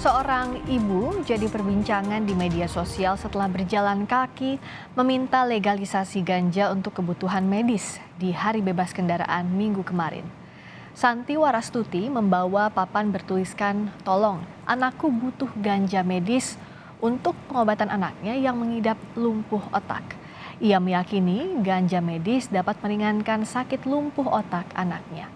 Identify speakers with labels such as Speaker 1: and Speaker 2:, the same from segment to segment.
Speaker 1: Seorang ibu jadi perbincangan di media sosial setelah berjalan kaki meminta legalisasi ganja untuk kebutuhan medis di Hari Bebas Kendaraan Minggu kemarin. Santi Warastuti membawa papan bertuliskan, "Tolong, anakku butuh ganja medis untuk pengobatan anaknya yang mengidap lumpuh otak." Ia meyakini ganja medis dapat meringankan sakit lumpuh otak anaknya.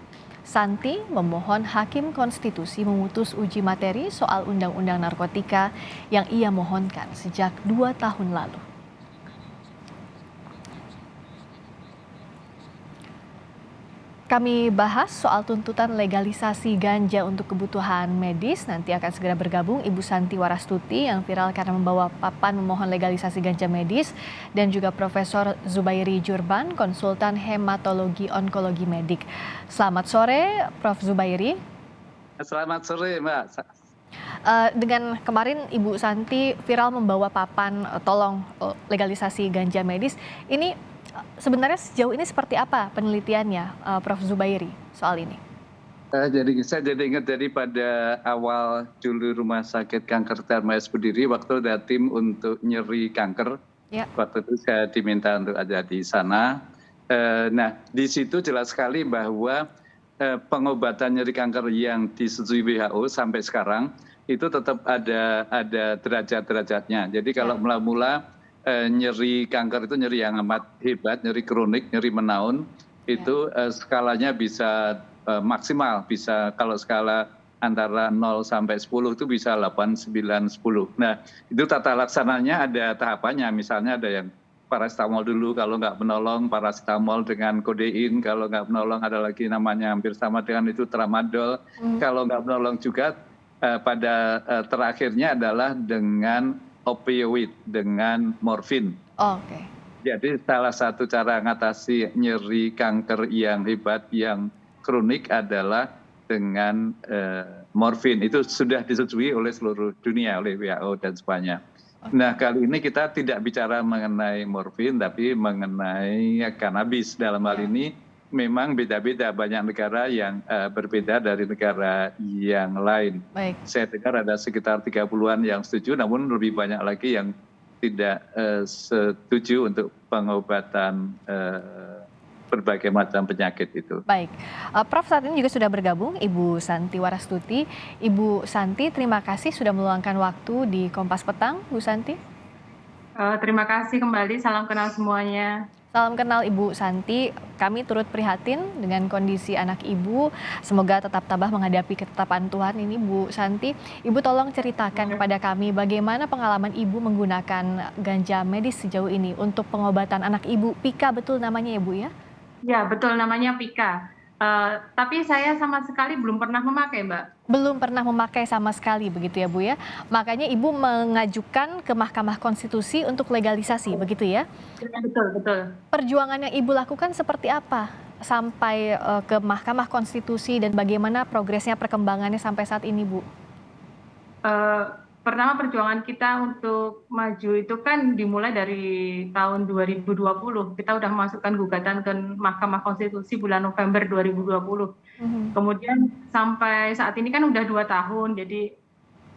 Speaker 1: Santi memohon Hakim Konstitusi memutus uji materi soal Undang-Undang Narkotika yang ia mohonkan sejak 2 tahun lalu. Kami bahas soal tuntutan legalisasi ganja untuk kebutuhan medis. Nanti akan segera bergabung Ibu Santi Warastuti yang viral karena membawa papan memohon legalisasi ganja medis, dan juga Profesor Zubairi Jurban, konsultan hematologi onkologi medik. Selamat sore, Prof. Zubairi.
Speaker 2: Selamat sore, Mbak.
Speaker 1: Dengan kemarin Ibu Santi viral membawa papan tolong legalisasi ganja medis. Ini sebenarnya sejauh ini seperti apa penelitiannya, Prof. Zubairi, soal ini?
Speaker 2: Saya jadi ingat pada awal dulu Rumah Sakit Kanker Darmais berdiri, waktu ada tim untuk nyeri kanker.
Speaker 1: Ya.
Speaker 2: Waktu itu saya diminta untuk ada di sana. Nah, di situ jelas sekali bahwa pengobatan nyeri kanker yang disetujui WHO sampai sekarang itu tetap ada derajat-derajatnya. Jadi kalau mula-mula nyeri kanker itu nyeri yang amat hebat, nyeri kronik, nyeri menaun, itu skalanya bisa maksimal, bisa kalau skala antara 0 sampai 10 itu bisa 8, 9, 10. Nah, itu tata laksananya ada tahapannya, misalnya ada yang paracetamol dulu, kalau nggak menolong paracetamol dengan kodein, kalau nggak menolong ada lagi namanya hampir sama dengan itu tramadol, kalau nggak menolong juga pada terakhirnya adalah dengan opioid, dengan morfin.
Speaker 1: Oke.
Speaker 2: Jadi salah satu cara mengatasi nyeri kanker yang hebat, yang kronik adalah dengan morfin. Itu sudah disetujui oleh seluruh dunia, oleh WHO dan semuanya. Nah, kali ini kita tidak bicara mengenai morfin, tapi mengenai kannabis. Dalam hal ini memang beda-beda, banyak negara yang berbeda dari negara yang lain.
Speaker 1: Baik.
Speaker 2: Saya dengar ada sekitar 30-an yang setuju, namun lebih banyak lagi yang tidak setuju untuk pengobatan berbagai macam penyakit itu.
Speaker 1: Baik, Prof, saat ini juga sudah bergabung Ibu Santi Warastuti. Ibu Santi, terima kasih sudah meluangkan waktu di Kompas Petang, Bu Santi.
Speaker 3: Terima kasih kembali, salam kenal semuanya.
Speaker 1: Salam kenal Ibu Santi, kami turut prihatin dengan kondisi anak Ibu. Semoga tetap tabah menghadapi ketetapan Tuhan ini, Bu Santi. Ibu tolong ceritakan kepada kami bagaimana pengalaman Ibu menggunakan ganja medis sejauh ini untuk pengobatan anak Ibu. Pika betul namanya ya, Bu ya?
Speaker 3: Ya, betul namanya Pika. Tapi saya sama sekali belum pernah memakai, Mbak.
Speaker 1: Belum pernah memakai sama sekali begitu ya, Bu ya. Makanya Ibu mengajukan ke Mahkamah Konstitusi untuk legalisasi, begitu ya?
Speaker 3: Betul, betul.
Speaker 1: Perjuangan yang Ibu lakukan seperti apa sampai ke Mahkamah Konstitusi dan bagaimana progresnya, perkembangannya sampai saat ini, Bu?
Speaker 3: Pertama, perjuangan kita untuk maju itu kan dimulai dari tahun 2020. Kita udah masukkan gugatan ke Mahkamah Konstitusi bulan November 2020. Kemudian sampai saat ini kan udah 2 tahun, jadi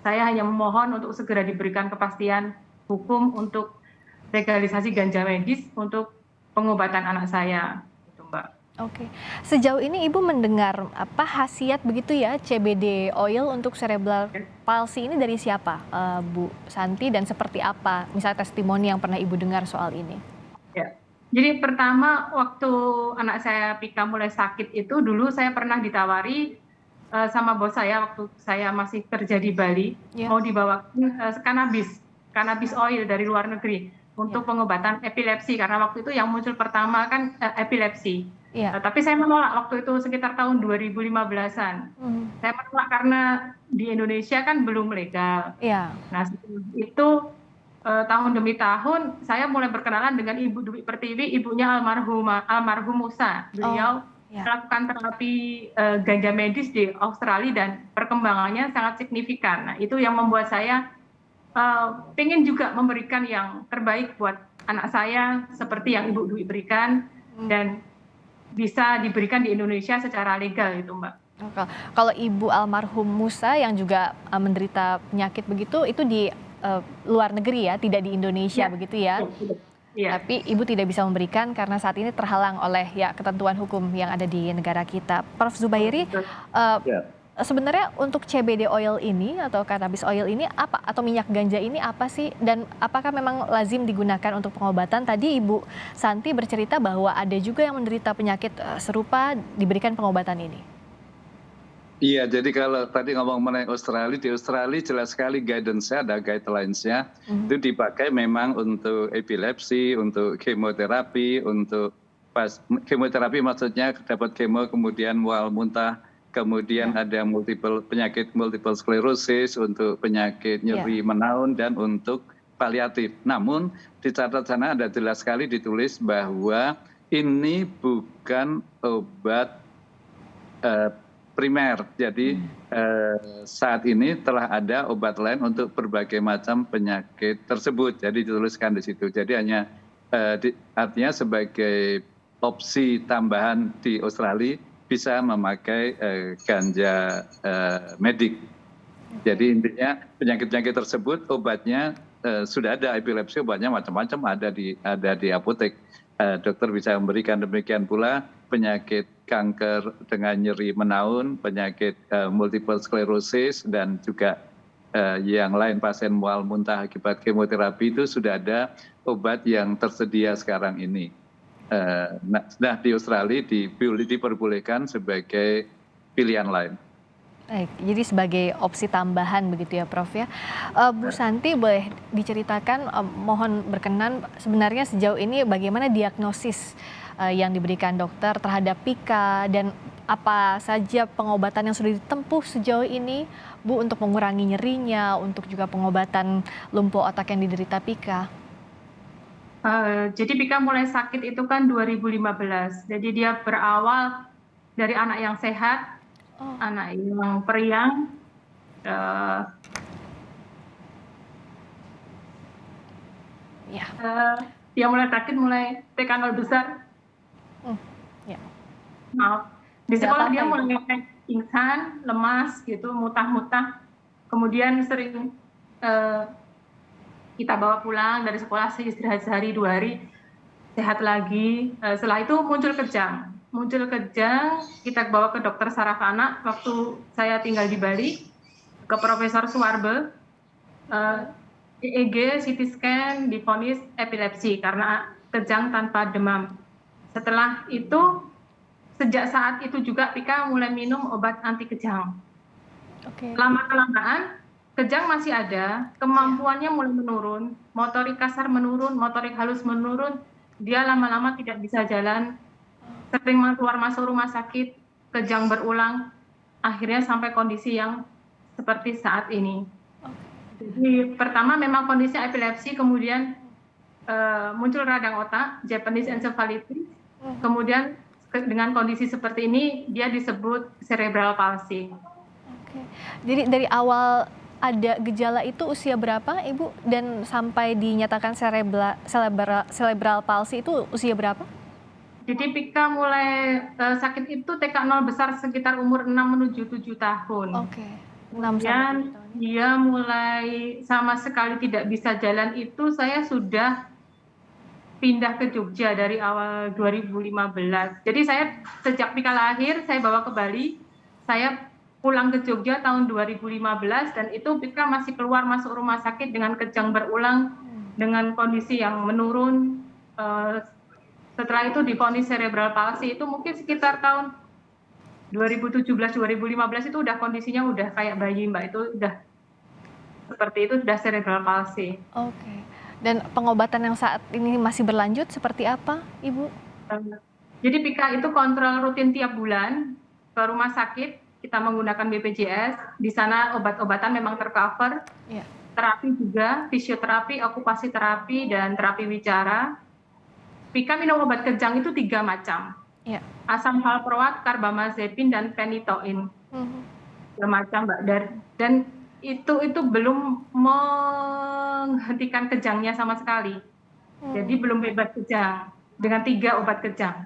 Speaker 3: saya hanya memohon untuk segera diberikan kepastian hukum untuk legalisasi ganja medis untuk pengobatan anak saya, gitu, Mbak.
Speaker 1: Oke, sejauh ini Ibu mendengar apa khasiat begitu ya CBD oil untuk cerebral palsy ini dari siapa, Bu Santi, dan seperti apa misalnya testimoni yang pernah Ibu dengar soal ini?
Speaker 3: Ya, jadi pertama waktu anak saya Pika mulai sakit itu dulu saya pernah ditawari sama bos saya waktu saya masih kerja di Bali, mau dibawakan cannabis oil dari luar negeri untuk pengobatan epilepsi, karena waktu itu yang muncul pertama kan epilepsi. Tapi saya menolak waktu itu sekitar tahun 2015-an. Saya menolak karena di Indonesia kan belum legal. Nah, itu tahun demi tahun saya mulai berkenalan dengan Ibu Dwi Pertiwi, ibunya almarhum Musa. Beliau melakukan terapi ganja medis di Australia dan perkembangannya sangat signifikan. Nah, itu yang membuat saya pengen juga memberikan yang terbaik buat anak saya seperti yang Ibu Dwi berikan dan bisa diberikan di Indonesia secara legal itu, Mbak.
Speaker 1: Oke. Kalau Ibu almarhum Musa yang juga, menderita penyakit begitu, itu di, luar negeri ya, tidak di Indonesia
Speaker 3: Iya,
Speaker 1: begitu ya?
Speaker 3: iya, iya. Iya,
Speaker 1: Tapi Ibu tidak bisa memberikan karena saat ini terhalang oleh ya ketentuan hukum yang ada di negara kita. Prof.
Speaker 3: betul,
Speaker 1: Zubairi,
Speaker 3: betul.
Speaker 2: Ya.
Speaker 1: sebenarnya untuk CBD oil ini atau cannabis oil ini apa? Atau minyak ganja ini apa sih? Dan apakah memang lazim digunakan untuk pengobatan? Tadi Ibu Santi bercerita bahwa ada juga yang menderita penyakit, serupa diberikan pengobatan ini.
Speaker 2: Iya, jadi kalau tadi ngomong mengenai Australia, di Australia jelas sekali guidance-nya, ada guidelines-nya,
Speaker 1: Mhm.
Speaker 2: itu dipakai memang untuk epilepsi, untuk kemoterapi, untuk pas kemoterapi maksudnya dapat kemo kemudian mual muntah, kemudian
Speaker 1: Ya,
Speaker 2: ada penyakit multiple sclerosis, untuk penyakit
Speaker 1: ya.
Speaker 2: nyeri menaun dan untuk paliatif. Namun di catatan sana ada jelas sekali ditulis bahwa ini bukan obat eh, primer. Jadi
Speaker 1: Mmm.
Speaker 2: saat ini telah ada obat lain untuk berbagai macam penyakit tersebut. Jadi dituliskan di situ. Jadi hanya artinya sebagai opsi tambahan di Australia bisa memakai ganja medik.
Speaker 1: Oke.
Speaker 2: Jadi intinya penyakit-penyakit tersebut obatnya sudah ada, epilepsi obatnya macam-macam ada di apotek. Dokter bisa memberikan, demikian pula penyakit kanker dengan nyeri menaun, penyakit multiple sclerosis dan juga yang lain pasien mual muntah akibat kemoterapi itu sudah ada obat yang tersedia sekarang ini. Nah di Australia diperbolehkan sebagai pilihan lain.
Speaker 1: Baik, jadi sebagai opsi tambahan begitu ya Prof ya. Bu Santi boleh diceritakan, mohon berkenan sebenarnya sejauh ini bagaimana diagnosis, yang diberikan dokter terhadap Pika dan apa saja pengobatan yang sudah ditempuh sejauh ini Bu untuk mengurangi nyerinya, untuk juga pengobatan lumpuh otak yang diderita Pika?
Speaker 3: Jadi Pika mulai sakit itu kan 2015. Jadi dia berawal dari anak yang sehat,
Speaker 1: Oh,
Speaker 3: anak yang periang, eh,
Speaker 1: iya.
Speaker 3: dia mulai sakit, mulai TK 0 besar.
Speaker 1: Mmm, ya.
Speaker 3: Maaf. Di
Speaker 1: Nggak
Speaker 3: sekolah
Speaker 1: apa-apa
Speaker 3: dia
Speaker 1: Ibu.
Speaker 3: mulai pingsan, lemas gitu, mutah-mutah. Kemudian sering eh, kita bawa pulang dari sekolah, istirahat sehari 2 hari, sehat lagi. Setelah itu muncul kejang. Muncul kejang, kita bawa ke dokter saraf anak waktu saya tinggal di Bali, ke Profesor Suwarbe. EEG, CT scan, divonis epilepsi karena kejang tanpa demam. Setelah itu, sejak saat itu juga Pika mulai minum obat anti kejang.
Speaker 1: Oke.
Speaker 3: Lama-kelamaan, kejang masih ada,
Speaker 1: Iya.
Speaker 3: kemampuannya mulai menurun, motorik kasar menurun, motorik halus menurun, dia lama-lama tidak bisa jalan, sering keluar masuk rumah sakit, kejang berulang, akhirnya sampai kondisi yang seperti saat ini. Jadi pertama memang kondisi epilepsi, kemudian muncul radang otak, Japanese encephalitis,
Speaker 1: Mhm.
Speaker 3: kemudian dengan kondisi seperti ini dia disebut cerebral palsy.
Speaker 1: Oke. Jadi dari awal ada gejala itu usia berapa Ibu? Dan sampai dinyatakan cerebral palsy itu usia berapa?
Speaker 3: Jadi Pika mulai sakit itu TK 0 besar sekitar umur 6 menuju 7 tahun.
Speaker 1: Oke, 6 sampai 7
Speaker 3: Kemudian
Speaker 1: tahun ya?
Speaker 3: dia mulai sama sekali tidak bisa jalan itu saya sudah pindah ke Jogja dari awal 2015. Jadi saya sejak Pika lahir saya bawa ke Bali, saya pulang ke Jogja tahun 2015 dan itu Pika masih keluar masuk rumah sakit dengan kejang berulang, dengan kondisi yang menurun. Setelah itu divonis cerebral palsy itu mungkin sekitar tahun 2017-2015 itu udah kondisinya udah kayak bayi Mbak, itu udah seperti itu, sudah cerebral palsy.
Speaker 1: Oke. Dan pengobatan yang saat ini masih berlanjut seperti apa, Ibu?
Speaker 3: Jadi Pika itu kontrol rutin tiap bulan ke rumah sakit, kita menggunakan BPJS, di sana obat-obatan memang tercover,
Speaker 1: Iya.
Speaker 3: terapi juga, fisioterapi, okupasi terapi, dan terapi wicara. Pika minum obat kejang itu 3 macam,
Speaker 1: Iya.
Speaker 3: asam valproat, carbamazepin, dan phenytoin.
Speaker 1: Mhm.
Speaker 3: 3 macam Mbak, dan itu belum menghentikan kejangnya sama sekali. Jadi
Speaker 1: Mmm,
Speaker 3: belum bebas kejang dengan 3 obat kejang.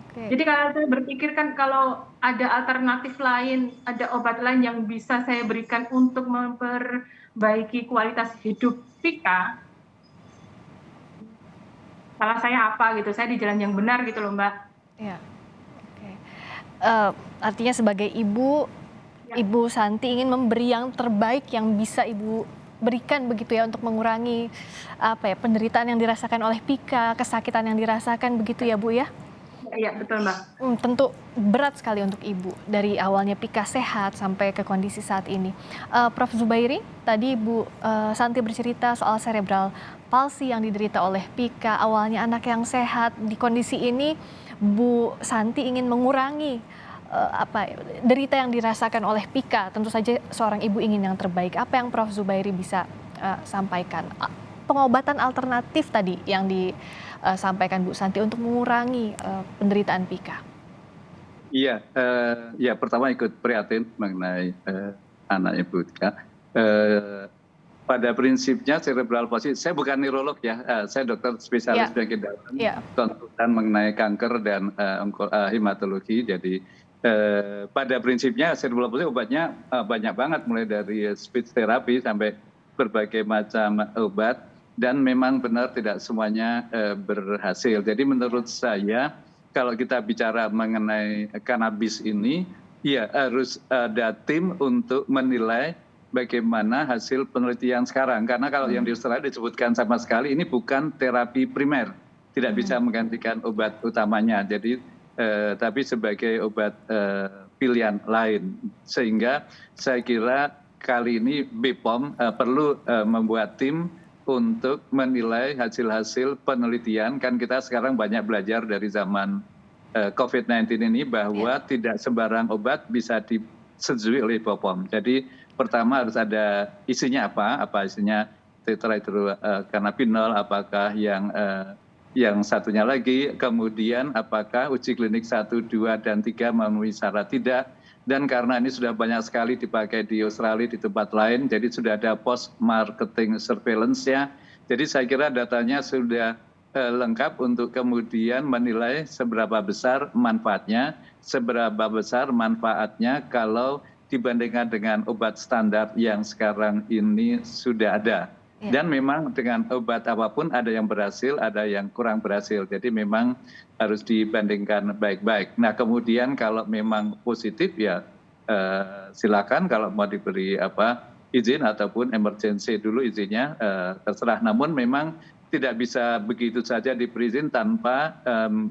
Speaker 1: oke.
Speaker 3: Jadi kalau saya berpikir kan kalau ada alternatif lain, ada obat lain yang bisa saya berikan untuk memperbaiki kualitas hidup Pika, salah saya apa gitu, saya di jalan yang benar gitu loh Mbak.
Speaker 1: Ya, oke. Artinya sebagai ibu,
Speaker 3: Ya.
Speaker 1: Ibu Santi ingin memberi yang terbaik yang bisa Ibu berikan begitu ya untuk mengurangi penderitaan yang dirasakan oleh Pika, kesakitan yang dirasakan begitu ya Bu ya?
Speaker 3: Iya betul Mbak.
Speaker 1: Tentu berat sekali untuk Ibu dari awalnya Pika sehat sampai ke kondisi saat ini. Prof. Zubairi, tadi Ibu Santi bercerita soal cerebral palsy yang diderita oleh Pika. Awalnya anak yang sehat, di kondisi ini Bu Santi ingin mengurangi derita yang dirasakan oleh Pika. Tentu saja seorang ibu ingin yang terbaik. Apa yang Prof. Zubairi bisa sampaikan? Pengobatan alternatif tadi yang disampaikan Bu Santi untuk mengurangi penderitaan Pika.
Speaker 2: Iya, ya pertama ikut prihatin mengenai anak Ibu Pika. Pada prinsipnya cerebral palsy, saya bukan neurolog ya, saya dokter spesialis penyakit dalam, konsultan mengenai kanker dan hematologi. Jadi pada prinsipnya cerebral palsy obatnya banyak banget, mulai dari speech therapy sampai berbagai macam obat, dan memang benar tidak semuanya berhasil. Jadi menurut saya kalau kita bicara mengenai kanabis ini, ya harus ada tim untuk menilai bagaimana hasil penelitian sekarang. Karena kalau yang di Australia disebutkan sama sekali ini bukan terapi primer, tidak bisa menggantikan obat utamanya. Jadi tapi sebagai obat pilihan lain. Sehingga saya kira kali ini BPOM perlu membuat tim untuk menilai hasil-hasil penelitian. Kan kita sekarang banyak belajar dari zaman COVID-19 ini bahwa tidak sembarang obat bisa disetujui oleh BPOM. Jadi pertama harus ada isinya apa isinya tetrahydrocannabinol, apakah yang satunya lagi, kemudian apakah uji klinik 1, 2, dan 3 memenuhi syarat tidak. Dan karena ini sudah banyak sekali dipakai di Australia, di tempat lain, jadi sudah ada post marketing surveillance ya. Jadi saya kira datanya sudah lengkap untuk kemudian menilai seberapa besar manfaatnya, seberapa besar manfaatnya kalau dibandingkan dengan obat standar yang sekarang ini sudah ada. Dan memang dengan obat apapun ada yang berhasil, ada yang kurang berhasil. Jadi memang harus dibandingkan baik-baik. Nah kemudian kalau memang positif ya silakan, kalau mau diberi izin ataupun emergency dulu izinnya terserah. Namun memang tidak bisa begitu saja diberi izin tanpa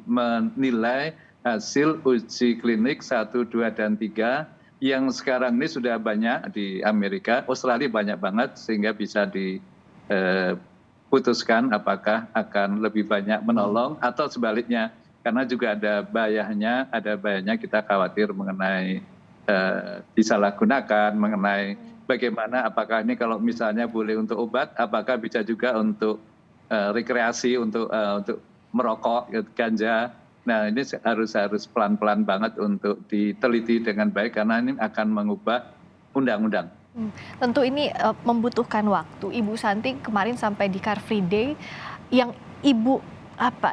Speaker 2: menilai hasil uji klinik 1, 2, dan 3 yang sekarang ini sudah banyak di Amerika, Australia banyak banget, sehingga bisa diputuskan apakah akan lebih banyak menolong atau sebaliknya. Karena juga ada bahayanya kita khawatir mengenai disalahgunakan, mengenai bagaimana apakah ini kalau misalnya boleh untuk obat, apakah bisa juga untuk rekreasi, untuk merokok, ganja. Nah ini harus pelan-pelan banget untuk diteliti dengan baik karena ini akan mengubah undang-undang.
Speaker 1: Tentu ini membutuhkan waktu. Ibu Santi kemarin sampai di Car Free Day, yang Ibu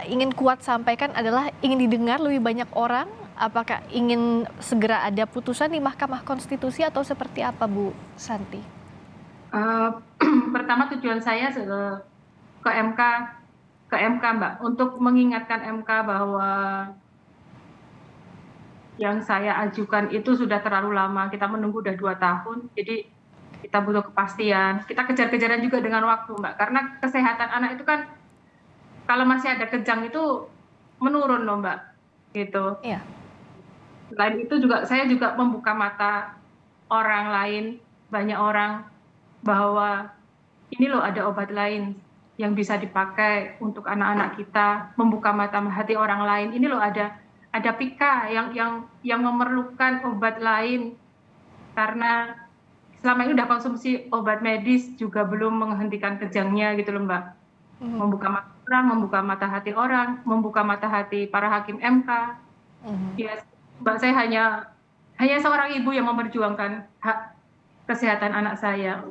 Speaker 1: ingin kuat sampaikan adalah ingin didengar lebih banyak orang. Apakah ingin segera ada putusan di Mahkamah Konstitusi atau seperti apa Bu Santi?
Speaker 3: Pertama tujuan saya ke MK Mbak, untuk mengingatkan MK bahwa yang saya ajukan itu sudah terlalu lama. Kita menunggu udah 2 tahun, jadi kita butuh kepastian. Kita kejar-kejaran juga dengan waktu Mbak, karena kesehatan anak itu kan kalau masih ada kejang itu menurun loh Mbak, gitu.
Speaker 1: Iya.
Speaker 3: Selain itu juga saya juga membuka mata orang lain, banyak orang, bahwa ini loh ada obat lain yang bisa dipakai untuk anak-anak kita, membuka mata hati orang lain. Ini loh ada Pika yang memerlukan obat lain, karena selama ini udah konsumsi obat medis juga belum menghentikan kejangnya gitu loh Mbak. Membuka mata orang, membuka mata hati orang, membuka mata hati para hakim MK. Ya, Mbak, saya hanya seorang ibu yang memperjuangkan hak kesehatan anak saya.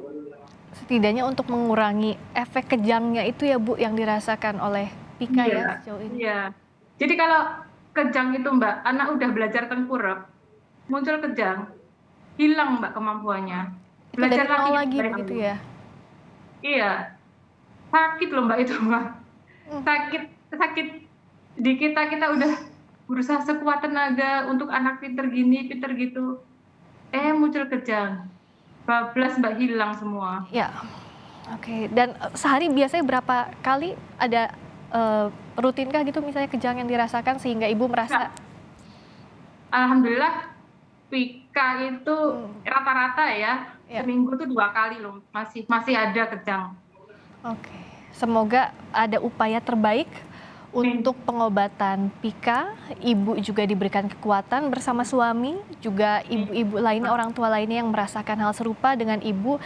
Speaker 1: Setidaknya untuk mengurangi efek kejangnya itu ya Bu yang dirasakan oleh Pika ya sejauh ini.
Speaker 3: Iya. Jadi kalau kejang itu Mbak, anak udah belajar tengkurap, muncul kejang, hilang Mbak kemampuannya.
Speaker 1: Itu dari
Speaker 3: Belajar
Speaker 1: nol
Speaker 3: lagi
Speaker 1: lagi
Speaker 3: dari
Speaker 1: begitu
Speaker 3: awal.
Speaker 1: ya?
Speaker 3: Iya, sakit loh Mbak itu Mbak.
Speaker 1: Hmm.
Speaker 3: Sakit sakit di kita udah berusaha sekuat tenaga untuk anak pinter gini, pinter gitu. Muncul kejang, bablas Mbak, hilang semua.
Speaker 1: Ya, oke. Dan sehari biasanya berapa kali ada rutinkah gitu misalnya kejang yang dirasakan sehingga Ibu merasa
Speaker 3: Nah, alhamdulillah Pika itu rata-rata ya,
Speaker 1: ya,
Speaker 3: seminggu tuh 2 kali loh, masih ada kejang.
Speaker 1: oke. Semoga ada upaya terbaik untuk pengobatan Pika, Ibu juga diberikan kekuatan bersama suami, juga ibu-ibu lainnya, orang tua lainnya yang merasakan hal serupa dengan Ibu.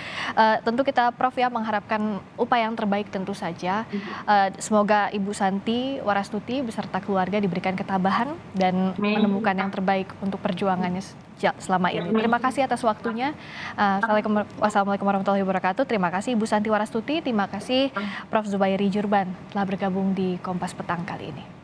Speaker 1: Tentu kita Prof ya mengharapkan upaya yang terbaik tentu saja. Semoga Ibu Santi Warastuti beserta keluarga diberikan ketabahan dan menemukan yang terbaik untuk perjuangannya selama ini. Terima kasih atas waktunya. Wassalamualaikum warahmatullahi wabarakatuh. Terima kasih Ibu Santi Warastuti, terima kasih Prof Zubairi Jurban telah bergabung di Kompas Petang kali ini.